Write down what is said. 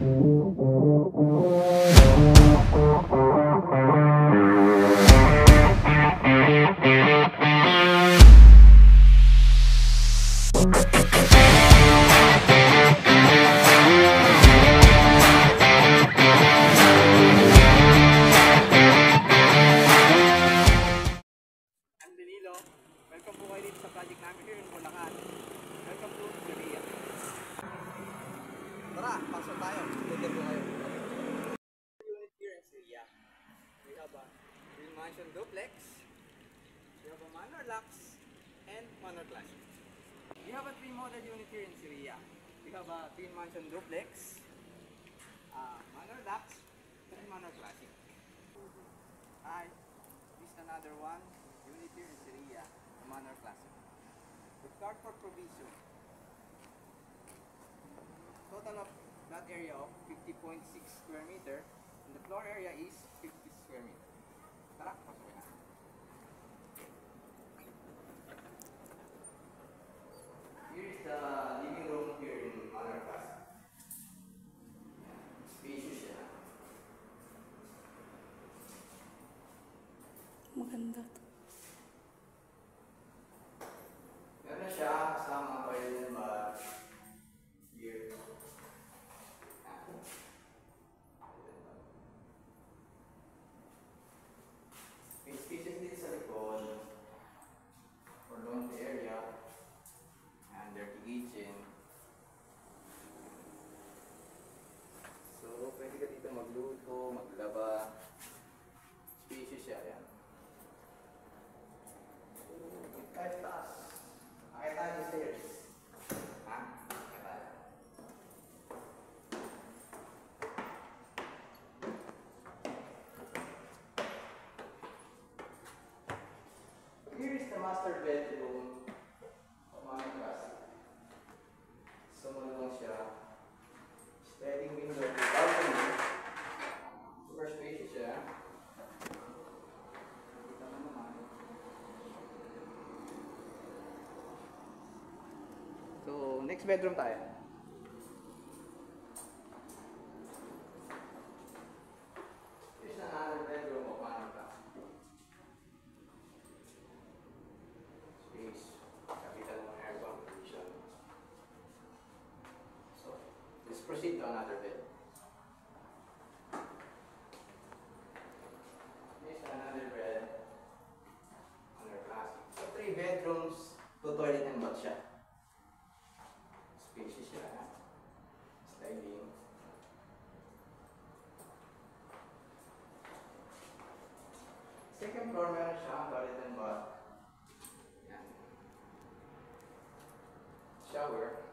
Welcome po kayo dito sa project namin here in Bulacan. Welcome to Syria. Tara, pasok tayo. Tutor po kayo. Unit here in Syria. We have a twin mansion duplex. We have a manor lux and manor classic. We have a three-model unit here in Syria. We have a twin mansion duplex, manor lux, and manor classic. Hi, this is another one. Unit here in Syria, manor classic. With carport provision. Total of that area of 50.6 square meter, and the floor area is 50 square meter. Tara, pasok na. Here is the living room here in manor classic. Spacious siya. Maganda to. Meron siya kasama toilet and bath here. May spaces din sa likod for laundry area and dirty kitchen. So, pwede ka dito magluto, maglaba. Spacious siya yan. Kahit taas. Akit tayo sa stairs. Ha? Akit tayo. Here is the master bedroom of manor classic. Sumunod lang siya. Sliding window to balcony. Super spacious siya. Kita mo naman. So, next bedroom tayo. Here's another bedroom of manor classic. Space. Capital ng aircon provision. So, let's proceed to another bed. Here's another bed. Manor classic. So, 3 bedrooms, 2 toilet and bath siya. Spacious siya. Sliding. Second floor, meron siya toilet and bath. Yan. Shower.